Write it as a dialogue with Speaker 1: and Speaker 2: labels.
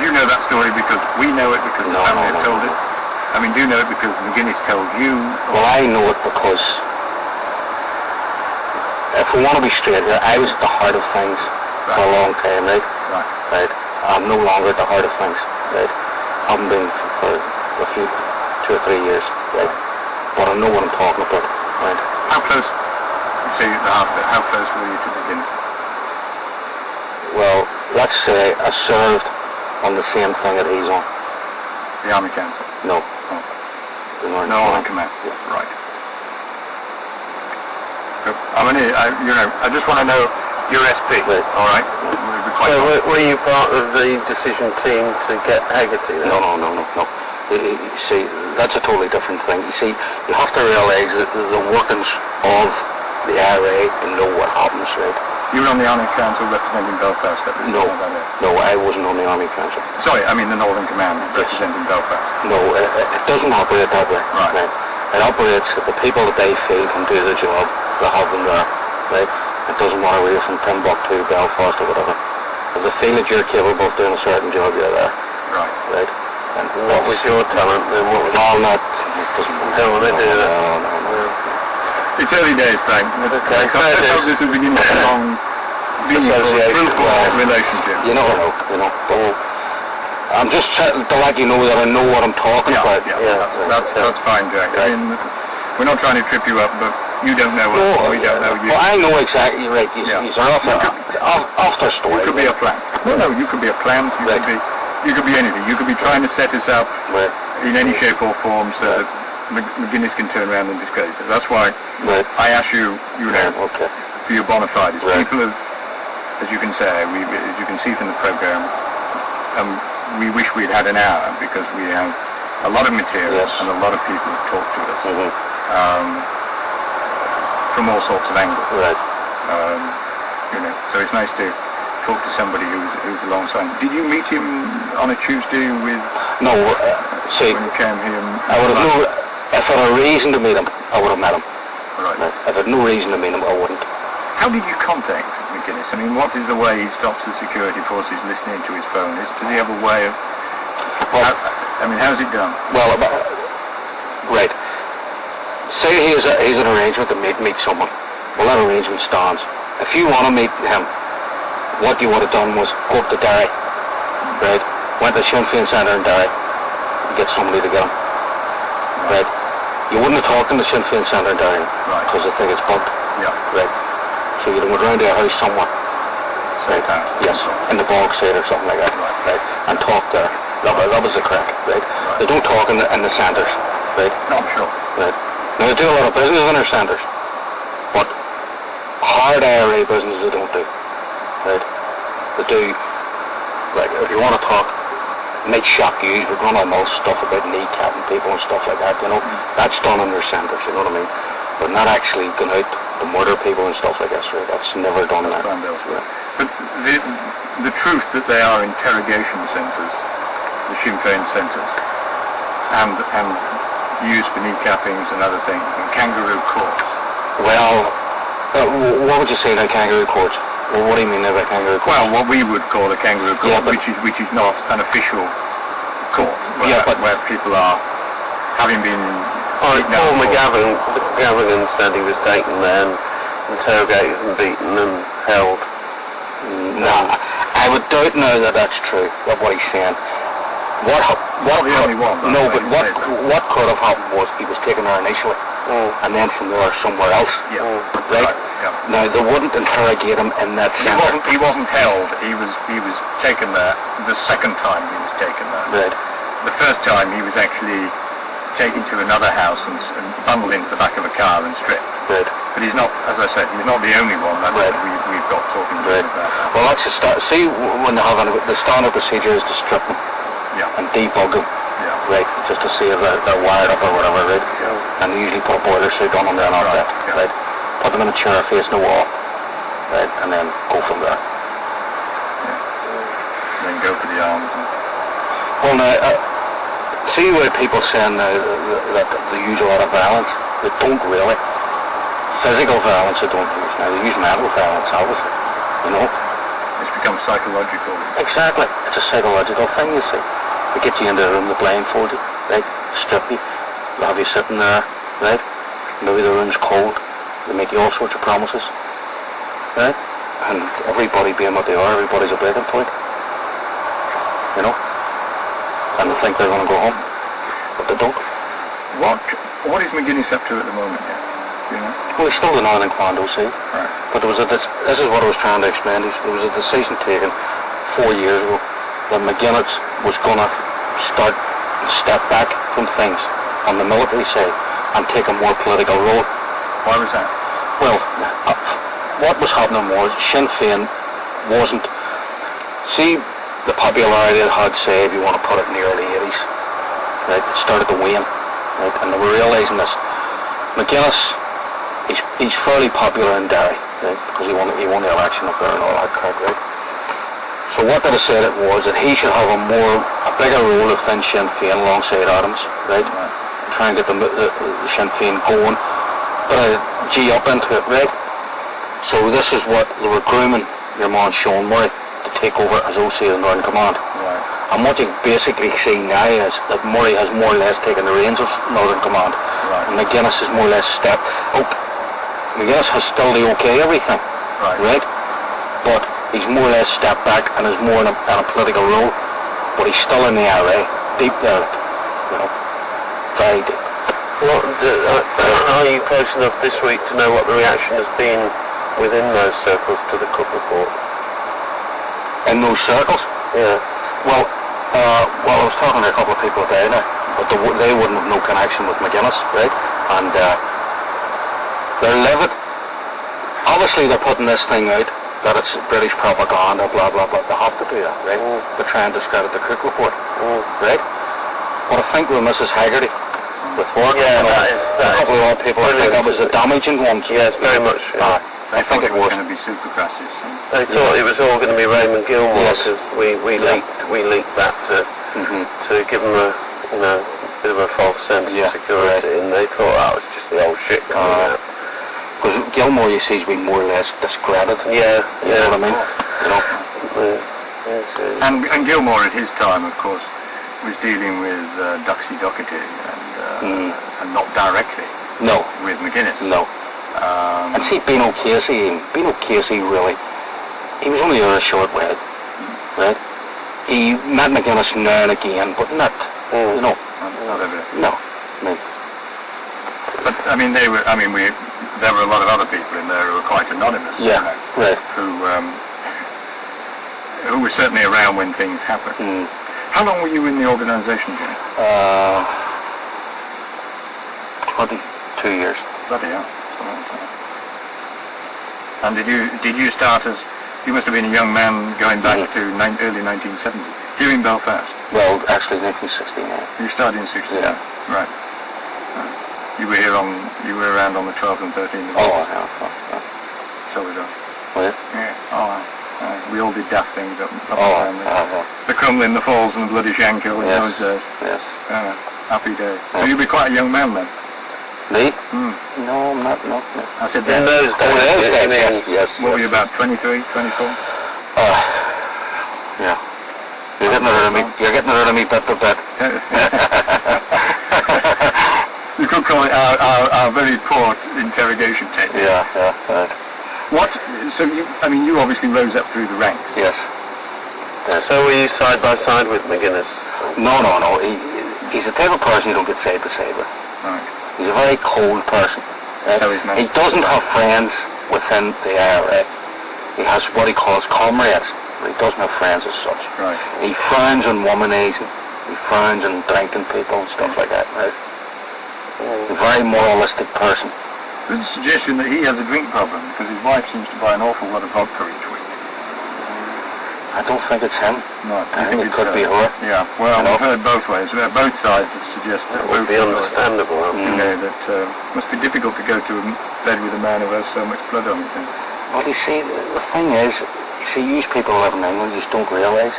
Speaker 1: Do you know that story because we know it because the family have told it? I mean, do you know it because McGuinness told you?
Speaker 2: Well, I know it because, if we want to be straight here, I was at the heart of things for a long time, right? Right. I'm no longer at the heart of things, right? I haven't been for a few, 2 or 3 years, right? But I know what I'm talking about, right?
Speaker 1: How close, you say the half of it, how close were you to McGuinness?
Speaker 2: Well, let's say I served on the same thing that he's on.
Speaker 1: The Army Council?
Speaker 2: No.
Speaker 1: No on command?
Speaker 2: Yeah.
Speaker 1: Right. I mean, I just want to know your SP,
Speaker 2: right.
Speaker 1: All right?
Speaker 3: So were you part of the decision team to get Haggerty then?
Speaker 2: No. You see, that's a totally different thing. You see, you have to realise that the workings of the IRA and know what happens, right?
Speaker 1: You were on the Army Council representing Belfast?
Speaker 2: No, I wasn't on the Army Council.
Speaker 1: Sorry, I mean the Northern Command representing Belfast.
Speaker 2: No, it doesn't operate that way. Right. It operates that the people that they feel can do the job, they have them there, right? It doesn't matter whether you're from Timbuktu, Belfast or whatever. If they feel that you're capable of doing a certain job, you're there.
Speaker 1: Right.
Speaker 3: And what was your talent then? What was
Speaker 2: all that? It doesn't matter.
Speaker 3: Don't want to do that.
Speaker 2: No.
Speaker 1: It's early days, Frank.
Speaker 3: Okay.
Speaker 1: I hope this will begin a long, fruitful relationship.
Speaker 2: You never know. But I'm just trying to let you know that I know what I'm talking about.
Speaker 1: That's fine, Jack. I mean, we're not trying to trip you up, but you don't know us, we don't know you.
Speaker 2: Well, I know exactly, right. You're off their story.
Speaker 1: You could be a plant. No, you could be a plant. You could be anything. You could be trying to set us up in any shape or form so that McGuinness can turn around and disgrace it. That's why I ask you, for your bona fides. People have, as you can say, as you can see from the program, we wish we'd had an hour because we have a lot of material and a lot of people have talked to us from all sorts of angles.
Speaker 2: Right.
Speaker 1: So it's nice to talk to somebody who's alongside. Did you meet him on a Tuesday with?
Speaker 2: No. See,
Speaker 1: when you came here.
Speaker 2: I would have if I had a reason to meet him, I would have met him.
Speaker 1: Right.
Speaker 2: If I had no reason to meet him, I wouldn't.
Speaker 1: How did you contact McGuinness? I mean, what is the way he stops the security forces listening to his phone? Does he have a way of... how's it done?
Speaker 2: Well, right. Say he's an arrangement to meet someone. Well, that arrangement stands. If you want to meet him, what you would have done was go up to Derry, right? Went to the Sinn Féin Centre in Derry and get somebody to get him, right? You wouldn't have talked in the Sinn Féin Centre in Derry because they think it's bugged, right? So you'd have went round to a house somewhere, right? Yes, in the Bogside or something like that, right? And talk there. That was the crack, right? They don't talk in the centres, right?
Speaker 1: No, I'm sure.
Speaker 2: Right. Now they do a lot of business in their centres, but hard IRA business they don't do, right? They do, like, if you want to talk, might shock you, we're going on all stuff about kneecapping people and stuff like that, that's done in their centres, you know what I mean? But not actually going out to murder people and stuff like that, right? That's never done there.
Speaker 1: But the truth that they are interrogation centres, the Sinn Féin centres, and used for kneecappings and other things, and kangaroo courts.
Speaker 2: Well, what would you say about kangaroo courts? Well, what do you mean about kangaroo court?
Speaker 1: Well, what we would call a kangaroo court, which is not an official court, where people are having been...
Speaker 3: Paul McGavin said he was taken there and interrogated and beaten and held.
Speaker 2: No, I would doubt now that that's true, of what he's saying. What could have happened was he was taken there initially, and then from there somewhere else. Right? Now they wouldn't interrogate him in that centre.
Speaker 1: He wasn't held. He was taken there the second time he was taken there.
Speaker 2: Right.
Speaker 1: The first time he was actually taken to another house and bundled into the back of a car and stripped.
Speaker 2: Right.
Speaker 1: But he's not, as I said, he's not the only one that we've got talking to him about.
Speaker 2: Well, that's the start. See, when they have the standard procedure is to strip them and debug them, right, just to see if they're wired up or whatever, right? And they usually put a boiler suit on them there and all that, right? Put them in a chair facing the wall, right, and then go from there.
Speaker 1: And then go for the arms.
Speaker 2: Well, now, see where people saying now that they use a lot of violence? They don't really. Physical violence they don't use now. They use mental violence, obviously,
Speaker 1: It's become psychological.
Speaker 2: Exactly. It's a psychological thing, you see. They get you into a room, they blindfold you, right? Strip you, they have you sitting there, right? Maybe the room's cold, they make you all sorts of promises, right? And everybody being what they are, everybody's a breaking point, you know? And they think they're going to go home, but they don't.
Speaker 1: What is McGuinness up to at the moment now? You know?
Speaker 2: Well, he's still the Northern Commando, see?
Speaker 1: Right.
Speaker 2: But there was this is what I was trying to explain. There was a decision taken 4 years ago that McGuinness was going to step back from things on the military side and take a more political role.
Speaker 1: Why was that?
Speaker 2: Well, what was happening was Sinn Féin wasn't... See the popularity it had, say, if you want to put it in the early 80s, right? It started to wane, right? And they were realising this. McGuinness, he's fairly popular in Derry, right? Because he won the election up there and all that crap, right? So what they decided was that he should have a bigger role within Sinn Féin alongside Adams, right? Try and get the Sinn Féin going, G up into it, right? So this is what they were grooming your man Sean Murray to take over as OC of the Northern Command.
Speaker 1: Right.
Speaker 2: And what you basically see now is that Murray has more or less taken the reins of Northern Command.
Speaker 1: Right.
Speaker 2: And McGuinness has more or less stepped up. McGuinness has still the okay everything, right? But he's more or less stepped back and is more in a political role. But he's still in the IRA, deep there, you know, very deep.
Speaker 3: Are you close enough this week to know what the reaction has been within those circles to the Cook report?
Speaker 2: In those circles?
Speaker 3: Yeah.
Speaker 2: Well, I was talking to a couple of people today now, but they wouldn't have no connection with McGuinness, right? And they're livid. Obviously, they're putting this thing out that it's British propaganda, blah blah blah. They have to do that, right? To try and discredit the Cook report, right? But I think with Mrs. Haggerty, with Ford, a couple of other people, I think that was the damaging ones.
Speaker 3: Yes, very much. Yeah.
Speaker 1: I think it was going to be super crasses.
Speaker 3: They thought it was all going to be Raymond Gilmore because we leaked that to give them a bit of a false sense of security, and they thought that was just the old shit coming out.
Speaker 2: Because Gilmore, you see, has been more or less discredited.
Speaker 3: Yeah,
Speaker 2: you know what I mean. You know.
Speaker 1: And Gilmore at his time, of course, was dealing with Duxie Doherty and not directly.
Speaker 2: No.
Speaker 1: With McGuinness.
Speaker 2: No. And see, Bino Casey really, he was only there a short while, right? He met McGuinness now and again, but not, you know.
Speaker 1: Not everything.
Speaker 2: No.
Speaker 1: But I mean, there were a lot of other people in there who were quite anonymous.
Speaker 2: Yeah. Right.
Speaker 1: Who were certainly around when things happened. How long were you in the organisation, Jimmy?
Speaker 2: 22 years.
Speaker 1: Bloody hell. And did you start as, you must have been a young man going back to early 1970, here in Belfast?
Speaker 2: Well, actually 1969.
Speaker 1: You started in 69?
Speaker 2: Yeah.
Speaker 1: Right. You were around on the 12th and 13th of August?
Speaker 2: Yeah.
Speaker 1: So was I.
Speaker 2: Oh, yeah?
Speaker 1: Yeah. Oh, we all did daft things up the family.
Speaker 2: Yeah.
Speaker 1: The Crumlin, the Falls and the Bloody Shankill in those days.
Speaker 2: Yes.
Speaker 1: Happy day. So you'd be quite a young man then?
Speaker 2: Me? No, not.
Speaker 1: I said
Speaker 3: In those days,
Speaker 2: yes.
Speaker 1: What were you, about 23, 24?
Speaker 2: Yeah. You're getting rid of me bit by bit.
Speaker 1: You could call it our very poor interrogation technique.
Speaker 2: Yeah, right.
Speaker 1: So you obviously rose up through the ranks.
Speaker 2: Yes.
Speaker 3: So were you side by side with McGuinness?
Speaker 2: No. He's the type of person you don't get side by side with.
Speaker 1: Right.
Speaker 2: He's a very cold person. He doesn't have friends within the IRA. He has what he calls comrades, but he doesn't have friends as such.
Speaker 1: Right.
Speaker 2: He frowns on womanizing. He frowns on drinking people and stuff like that. Right? He's a very moralistic person.
Speaker 1: There's a suggestion that he has a drink problem because his wife seems to buy an awful lot of vodka each week.
Speaker 2: I don't think it's him.
Speaker 1: No,
Speaker 2: I think it could be her.
Speaker 1: Yeah, well, I've heard both ways. Both sides have suggested
Speaker 3: that would be understandable.
Speaker 1: That must be difficult to go to bed with a man who has so much blood on his hands.
Speaker 2: Well, you see, the thing is, you people live in England, you just don't realise